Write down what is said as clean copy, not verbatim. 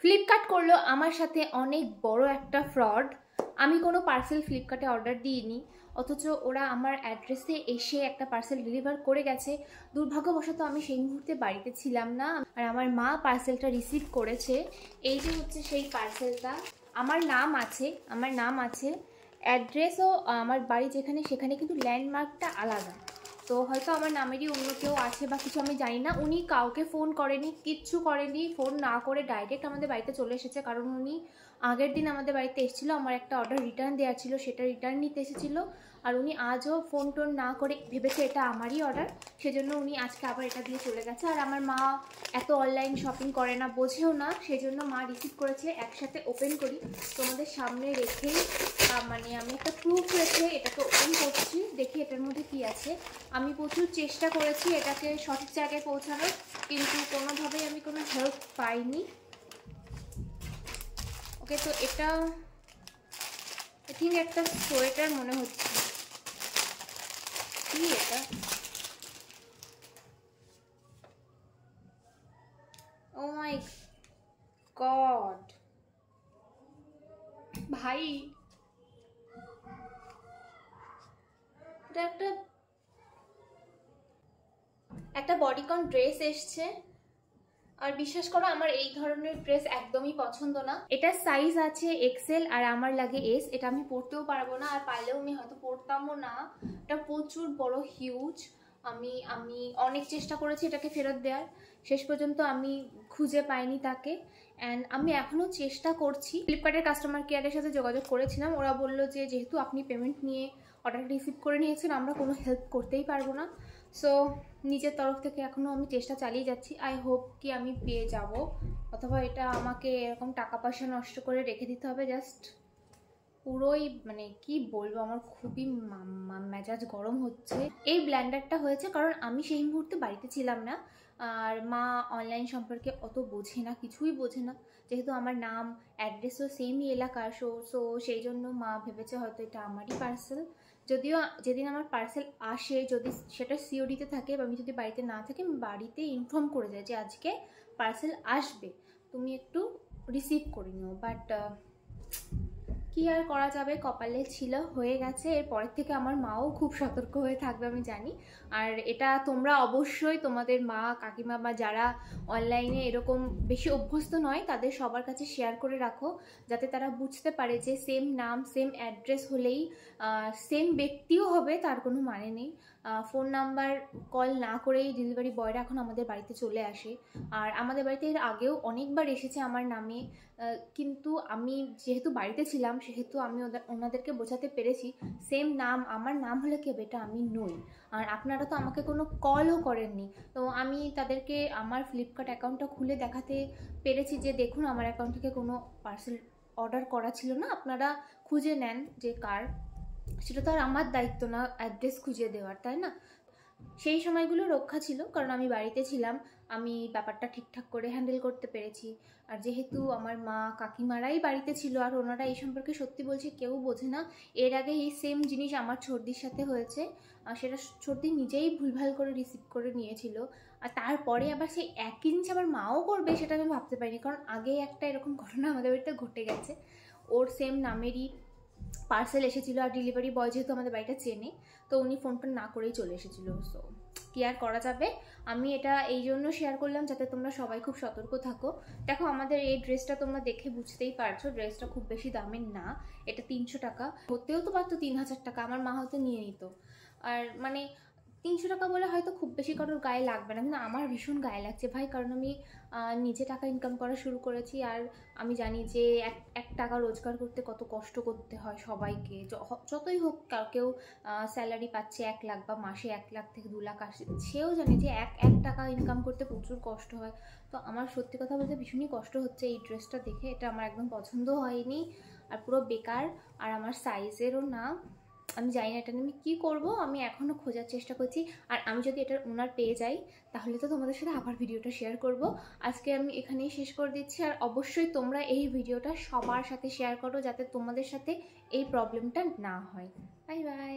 Flipkart করলো আমার সাথে অনেক বড় একটা ফ্রড। আমি কোনো পার্সেল ফ্লিপকার্টে অর্ডার দিইনি, অথচ ওরা আমার অ্যাড্রেসে এসে একটা পার্সেল ডেলিভার করে গেছে। দুর্ভাগ্যবশত আমি সেই মুহূর্তে বাড়িতে ছিলাম না, আর আমার মা পার্সেলটা রিসিভ করেছে। এই যে হচ্ছে সেই পার্সেলটা, আমার নাম আছে, অ্যাড্রেসও আমার বাড়ি যেখানে সেখানে, কিন্তু ল্যান্ডমার্কটা আলাদা। তো হয়তো আমার নামেরই অন্য কেউ আছে বা কিছু, আমি জানি না। উনি কাউকে ফোন করেনি, কিচ্ছু করেনি, ফোন না করে ডাইরেক্ট আমাদের বাড়িতে চলে এসেছে। কারণ উনি আগের দিন আমাদের বাড়িতে এসেছিলো, আমার একটা অর্ডার রিটার্ন দেওয়া ছিল, সেটা রিটার্ন নিতে এসেছিলো। আর উনি আজও ফোন টোন না করে ভেবেছে এটা আমারই অর্ডার, সেজন্য উনি আজকে আবার এটা দিয়ে চলে গেছে। আর আমার মা এত অনলাইন শপিং করে না, বোঝেও না, সেজন্য মা রিসিভ করেছে। একসাথে ওপেন করি তোমাদের সামনে রেখেই, মানে আমি একটা প্রুফ রেখে এটাকে ওপেন করছি, দেখি এটার মধ্যে কি আছে। আমি প্রচুর চেষ্টা করেছি এটাকে সঠিক জায়গায় পৌঁছানোর, কিন্তু কোনোভাবেই আমি কোনো হেল্প পাইনি। ওকে, তো এটা আই থিঙ্ক একটা সোয়েটার মনে হচ্ছে। কি এটা? ও মাই গড ভাই, এটা একটা বডিকন ড্রেস এসছে। আর বিশ্বাস করো, আমার এই ধরনের ড্রেস একদমই পছন্দ না। এটা সাইজ আছে এক্সেল আর আমার লাগে এস। এটা আমি পরতেও পারবো না, আর পারলেও আমি হয়তো পরতামও না। এটা প্রচুর বড়, হিউজ। আমি অনেক চেষ্টা করেছি এটাকে ফেরত দেওয়ার, শেষ পর্যন্ত আমি খুঁজে পাইনি তাকে। অ্যান্ড আমি এখনও চেষ্টা করছি। ফ্লিপকার্টের কাস্টমার কেয়ারের সাথে যোগাযোগ করেছিলাম, ওরা বললো যে যেহেতু আপনি পেমেন্ট নিয়ে অর্ডারটা রিসিভ করে নিয়েছেন, আমরা কোনো হেল্প করতেই পারবো না। সো নিজের তরফ থেকে এখনও আমি চেষ্টা চালিয়ে যাচ্ছি। আই হোপ কি আমি পেয়ে যাব, অথবা এটা আমাকে এরকম টাকা পয়সা নষ্ট করে রেখে দিতে হবে। জাস্ট পুরোই মানে কি বলবো, আমার খুবই মেজাজ গরম হচ্ছে। এই ব্ল্যান্ডারটা হয়েছে কারণ আমি সেই মুহূর্তে বাড়িতে ছিলাম না, আর মা অনলাইন সম্পর্কে অত বোঝে না, কিছুই বোঝে না। যেহেতু আমার নাম অ্যাড্রেসও সেমই এলাকার, সো সেই জন্য মা ভেবেছে হয়তো এটা আমারই পার্সেল। যদিও যেদিন আমার পার্সেল আসে, যদি সেটা সিওডিতে থাকে বা আমি যদি বাড়িতে না থাকি, আমি বাড়িতে ইনফর্ম করে যাই যে আজকে পার্সেল আসবে, তুমি একটু রিসিভ করে নিও। বাট কি আর করা যাবে, কপালে ছিল, হয়ে গেছে। এরপরের থেকে আমার মাও খুব সতর্ক হয়ে থাকবে আমি জানি। আর এটা তোমরা অবশ্যই তোমাদের মা কাকিমা বা যারা অনলাইনে এরকম বেশি অভ্যস্ত নয়, তাদের সবার কাছে শেয়ার করে রাখো, যাতে তারা বুঝতে পারে যে সেম নাম সেম অ্যাড্রেস হলেই সেম ব্যক্তিও হবে তার কোনো মানে নেই। ফোন নাম্বার কল না করেই ডেলিভারি বয়রা এখন আমাদের বাড়িতে চলে আসে। আর আমাদের বাড়িতে এর আগেও অনেকবার এসেছে আমার নামে, কিন্তু আমি যেহেতু বাড়িতে ছিলাম সেহেতু আমি ওনাদেরকে বোঝাতে পেরেছি সেম নাম আমার নাম হলে কি এটা আমি নই। আর আপনারা তো আমাকে কোনো কলও করেননি, তো আমি তাদেরকে আমার ফ্লিপকার্ট অ্যাকাউন্টটা খুলে দেখাতে পেরেছি যে দেখুন আমার অ্যাকাউন্ট থেকে কোনো পার্সেল অর্ডার করা ছিল না, আপনারা খুঁজে নেন যে কার। সেটা তো আর আমার দায়িত্ব না অ্যাড্রেস খুঁজে দেওয়ার, তাই না? সেই সময়গুলো রক্ষা ছিল কারণ আমি বাড়িতে ছিলাম, আমি ব্যাপারটা ঠিকঠাক করে হ্যান্ডেল করতে পেরেছি। আর যেহেতু আমার মা কাকিমারাই বাড়িতে ছিল, আর ওনারা এই সম্পর্কে সত্যি বলছে কেউ বোঝে না। এর আগে এই সেম জিনিস আমার ছর্দির সাথে হয়েছে, আর সেটা ছর্দি নিজেই ভুলভাল করে রিসিভ করে নিয়েছিল। আর তারপরে আবার সেই একই জিনিস আমার মাও করবে সেটা আমি ভাবতে পারিনি, কারণ আগে একটা এরকম ঘটনা আমাদের বাড়িতে ঘটে গেছে। ওর সেম নামেরই পার্সেল এসেছিলো, আর ডেলিভারি বয় যেহেতু আমাদের বাড়িটা চেনে, তো উনি ফোন টোন না করেই চলে এসেছিলো। সো কি আর করা যাবে। আমি এটা এই জন্য শেয়ার করলাম যাতে তোমরা সবাই খুব সতর্ক থাকো। দেখো আমাদের এই ড্রেসটা তোমরা দেখে বুঝতেই পারছো, ড্রেসটা খুব বেশি দামের না। এটা 300 টাকা, হতেও তো পারতো 3000 টাকা, আমার মা হয়তো নিয়ে নিত। আর মানে 300 টাকা বলে হয়তো খুব বেশি কারোর গায়ে লাগবে না, কিন্তু আমার ভীষণ গায়ে লাগছে ভাই, কারণ আমি নিজে টাকা ইনকাম করা শুরু করেছি। আর আমি জানি যে এক টাকা রোজগার করতে কত কষ্ট করতে হয় সবাইকে, যতই হোক। কেউ স্যালারি পাচ্ছে 1 লাখ বা মাসে 1 লাখ থেকে 2 লাখ আসছে, সেও জানে যে এক টাকা ইনকাম করতে প্রচুর কষ্ট হয়। তো আমার সত্যি কথা বলতে ভীষণই কষ্ট হচ্ছে এই ড্রেসটা দেখে। এটা আমার একদম পছন্দ হয়নি, আর পুরো বেকার, আর আমার সাইজেরও না। আমি জানি না এটা নিয়ে আমি কী করবো, আমি এখনও খোঁজার চেষ্টা করছি। আর আমি যদি এটা ওনার পেয়ে যাই তাহলে তো তোমাদের সাথে আবার ভিডিওটা শেয়ার করব। আজকে আমি এখানেই শেষ করে দিচ্ছি। আর অবশ্যই তোমরা এই ভিডিওটা সবার সাথে শেয়ার করো যাতে তোমাদের সাথে এই প্রবলেমটা না হয়। Bye bye.